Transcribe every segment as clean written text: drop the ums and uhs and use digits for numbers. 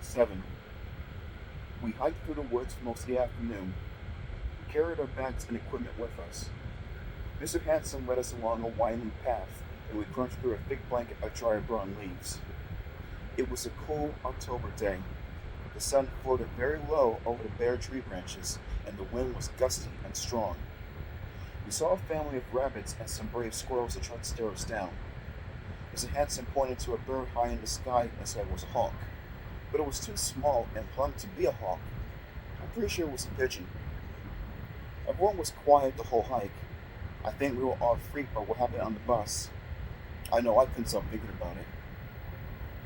7. We hiked through the woods for most of the afternoon. We carried our bags and equipment with us. Mr. Hanson led us along a winding path, and we crunched through a thick blanket of dry brown leaves. It was a cool October day. The sun floated very low over the bare tree branches, and the wind was gusty and strong. We saw a family of rabbits and some brave squirrels that tried to stare us down. Mr. Hanson pointed to a bird high in the sky and said it was a hawk, but it was too small and plump to be a hawk. I'm pretty sure it was a pigeon. Everyone was quiet the whole hike. I think we were all freaked by what happened on the bus. I know I couldn't stop thinking about it.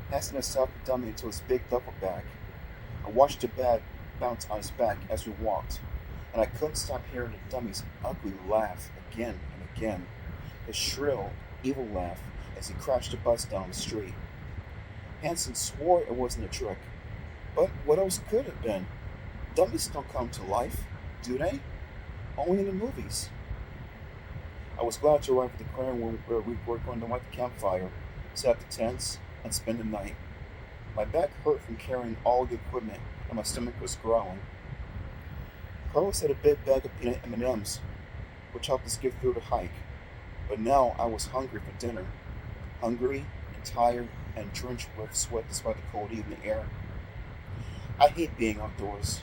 Hanson had stuffed the dummy into his big duffel bag. I watched the bag bounce on his back as we walked, and I couldn't stop hearing the dummy's ugly laugh again and again. His shrill, evil laugh as he crashed the bus down the street. Hanson swore it wasn't a trick, but what else could it have been? Dummies don't come to life, do they? Only in the movies. I was glad to arrive at the clearing where we were going to light the campfire, set up the tents, and spend the night. My back hurt from carrying all the equipment, and my stomach was growling. Carlos had a big bag of peanut M&Ms, which helped us get through the hike, but now I was hungry for dinner. Hungry and tired and drenched with sweat despite the cold evening air. I hate being outdoors.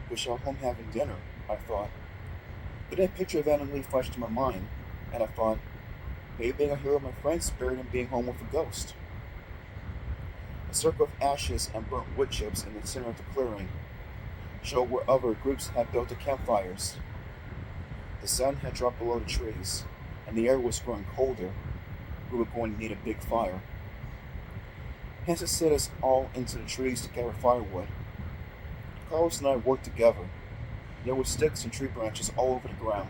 Wish I were home having dinner, I thought. But then a picture of Adam Lee flashed in my mind, and I thought, maybe I hear of my friends buried in being home with a ghost. A circle of ashes and burnt wood chips in the center of the clearing showed where other groups had built their campfires. The sun had dropped below the trees, and the air was growing colder. We were going to need a big fire. Hanson set us all into the trees to gather firewood. Carlos and I worked together. There were sticks and tree branches all over the ground.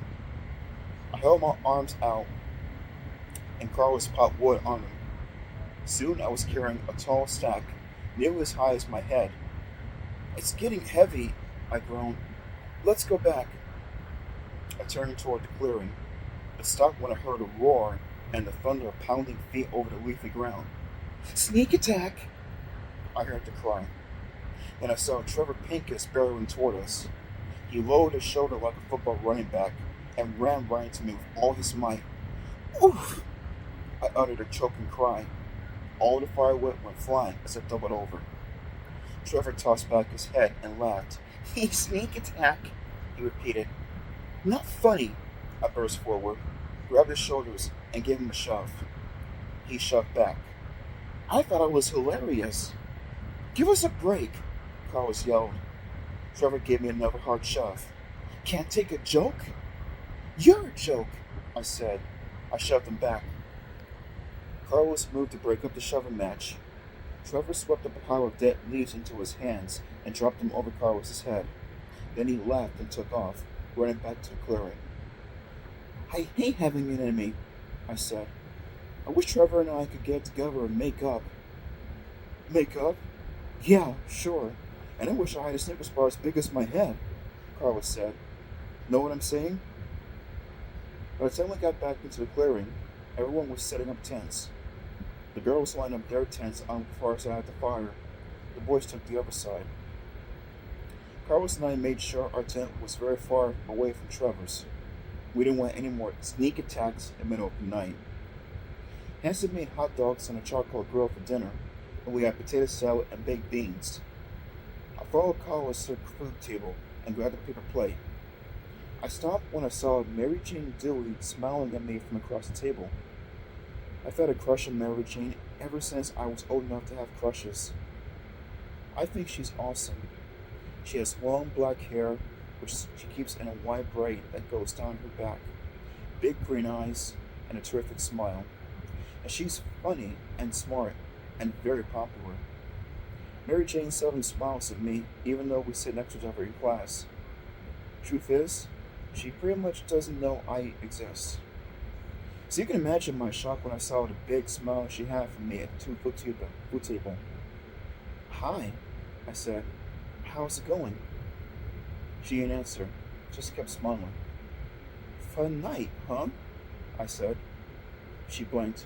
I held my arms out, and Carlos piled wood on them. Soon I was carrying a tall stack, nearly as high as my head. It's getting heavy, I groaned. Let's go back. I turned toward the clearing, but stopped when I heard a roar and the thunder of pounding feet over the leafy ground. Sneak attack! I heard the cry. Then I saw Trevor Pincus barreling toward us. He lowered his shoulder like a football running back and ran right into me with all his might. Oof! I uttered a choking cry. All the firewood went flying as I doubled over. Trevor tossed back his head and laughed. Sneak attack, he repeated. Not funny, I burst forward, grabbed his shoulders, and gave him a shove. He shoved back. I thought it was hilarious. Give us a break, Carlos yelled. Trevor gave me another hard shove. Can't take a joke? You're a joke, I said. I shoved him back. Carlos moved to break up the shoving match. Trevor swept up a pile of dead leaves into his hands and dropped them over Carlos's head. Then he laughed and took off, running back to the clearing. I hate having an enemy, I said. I wish Trevor and I could get together and make up. Make up? Yeah, sure. And I wish I had a Snickers bar as big as my head, Carlos said. Know what I'm saying? By the time we got back into the clearing, everyone was setting up tents. The girls lined up their tents on the far side of the fire. The boys took the other side. Carlos and I made sure our tent was very far away from Trevor's. We didn't want any more sneak attacks in the middle of the night. Hanson made hot dogs on a charcoal grill for dinner, and we had potato salad and baked beans. I followed Carlos to the food table and grabbed a paper plate. I stopped when I saw Mary Jane Dewey smiling at me from across the table. I've had a crush on Mary Jane ever since I was old enough to have crushes. I think she's awesome. She has long black hair, which she keeps in a wide braid that goes down her back, big green eyes, and a terrific smile. And she's funny and smart and very popular. Mary Jane seldom smiles at me, even though we sit next to each other in class. Truth is, she pretty much doesn't know I exist. So you can imagine my shock when I saw the big smile she had for me at the food table. Hi, I said. How's it going? She didn't answer, just kept smiling. Fun night, huh? I said. She blinked.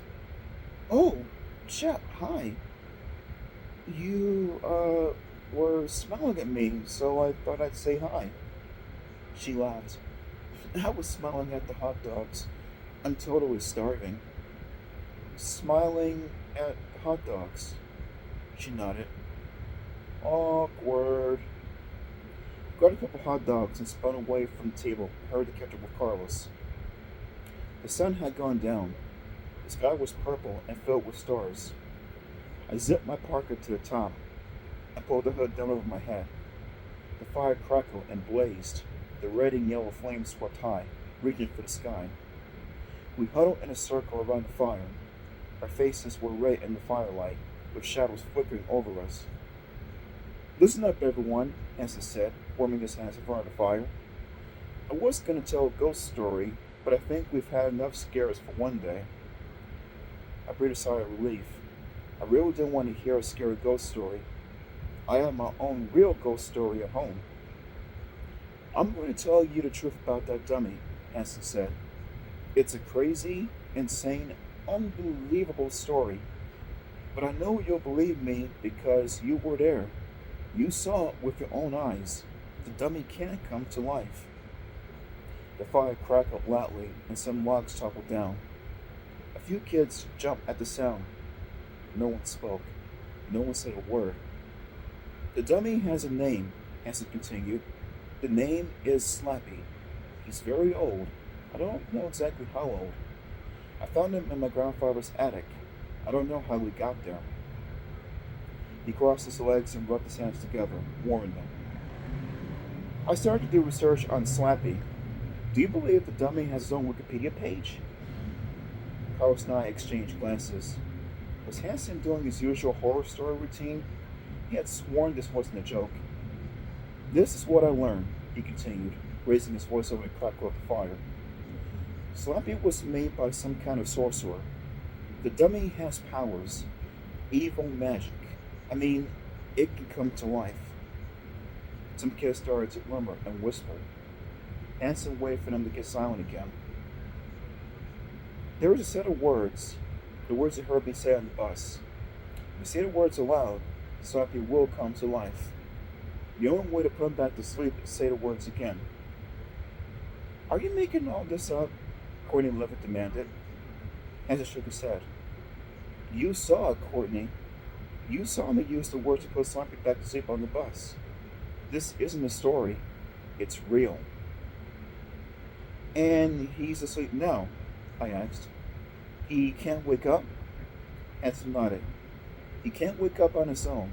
Oh, Chet, hi. You, were smiling at me, so I thought I'd say hi. She laughed. I was smiling at the hot dogs. I'm totally starving. Smiling at hot dogs. She nodded. Awkward. Got a couple hot dogs and spun away from the table, hurried to catch up with Carlos. The sun had gone down. The sky was purple and filled with stars. I zipped my parka to the top and pulled the hood down over my head. The fire crackled and blazed. The red and yellow flames swept high, reaching for the sky. We huddled in a circle around the fire. Our faces were red in the firelight, with shadows flickering over us. Listen up, everyone, Hanson said, warming his hands in front of the fire. I was going to tell a ghost story, but I think we've had enough scares for one day. I breathed a sigh of relief. I really didn't want to hear a scary ghost story. I have my own real ghost story at home. I'm going to tell you the truth about that dummy, Hanson said. It's a crazy, insane, unbelievable story. But I know you'll believe me because you were there. You saw it with your own eyes. The dummy can come to life. The fire crackled loudly and some logs toppled down. A few kids jumped at the sound. No one spoke. No one said a word. The dummy has a name, Hanson continued. The name is Slappy. He's very old. I don't know exactly how old. I found him in my grandfather's attic. I don't know how we got there. He crossed his legs and rubbed his hands together, warming them. I started to do research on Slappy. Do you believe the dummy has his own Wikipedia page? Carlos and I exchanged glances. Was Hanson doing his usual horror story routine? He had sworn this wasn't a joke. This is what I learned, he continued, raising his voice over the crackle of the fire. Slappy was made by some kind of sorcerer. The dummy has powers. Evil magic. I mean, it can come to life. Some kids started to murmur and whisper. Hanson waited for them to get silent again. There was a set of words, the words you heard me say on the bus. If you say the words aloud, Slappy will come to life. The only way to put him back to sleep is to say the words again. Are you making all this up? Courtney Levitt demanded. Hanson shook his head. You saw it, Courtney. You saw me use the words to put Slappy back to sleep on the bus. This isn't a story. It's real. And he's asleep now, I asked. He can't wake up? Hanson nodded. He can't wake up on his own.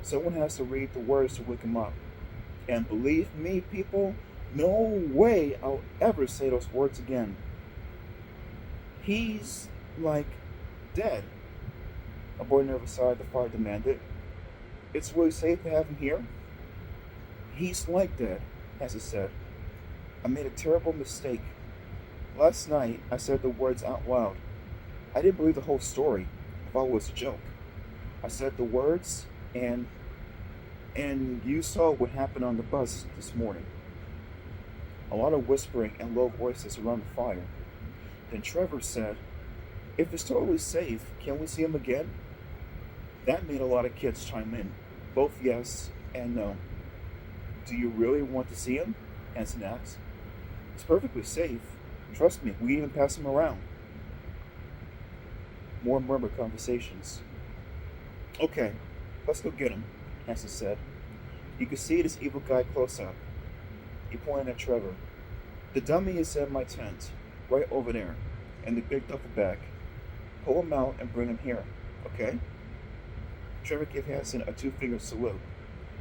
Someone has to read the words to wake him up. And believe me, people, no way I'll ever say those words again. He's, like, dead. A boy near the side of the fire demanded. It's really safe to have him here? He's like dead, Hanson said. I made a terrible mistake. Last night, I said the words out loud. I didn't believe the whole story. I thought it was a joke. I said the words, and you saw what happened on the bus this morning. A lot of whispering and low voices around the fire. Then Trevor said, if it's totally safe, can we see him again? That made a lot of kids chime in, both yes and no. Do you really want to see him? Hanson asked. It's perfectly safe. Trust me, we even pass him around. More murmured conversations. Okay, let's go get him, Hanson said. You could see this evil guy close up. He pointed at Trevor. The dummy is in my tent, right over there, in the big duffel bag. Pull him out and bring him here, okay? Trevor gave Hanson a two-finger salute,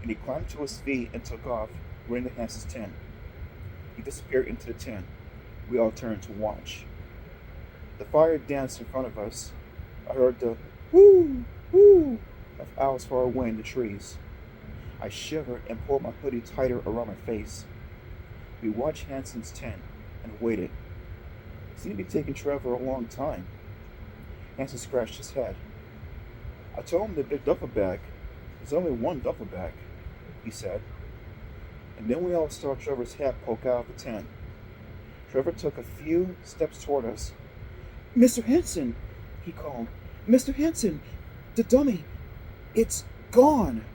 and he climbed to his feet and took off, running to Hanson's tent. He disappeared into the tent. We all turned to watch. The fire danced in front of us. I heard the whoo, whoo of owls far away in the trees. I shivered and pulled my hoodie tighter around my face. We watched Hanson's tent and waited. It seemed to be taking Trevor a long time. Hanson scratched his head. I told him the big duffel bag. There's only one duffel bag, he said. And then we all saw Trevor's head poke out of the tent. Trevor took a few steps toward us. Mr. Hanson, he called. Mr. Hanson, the dummy. It's Gone!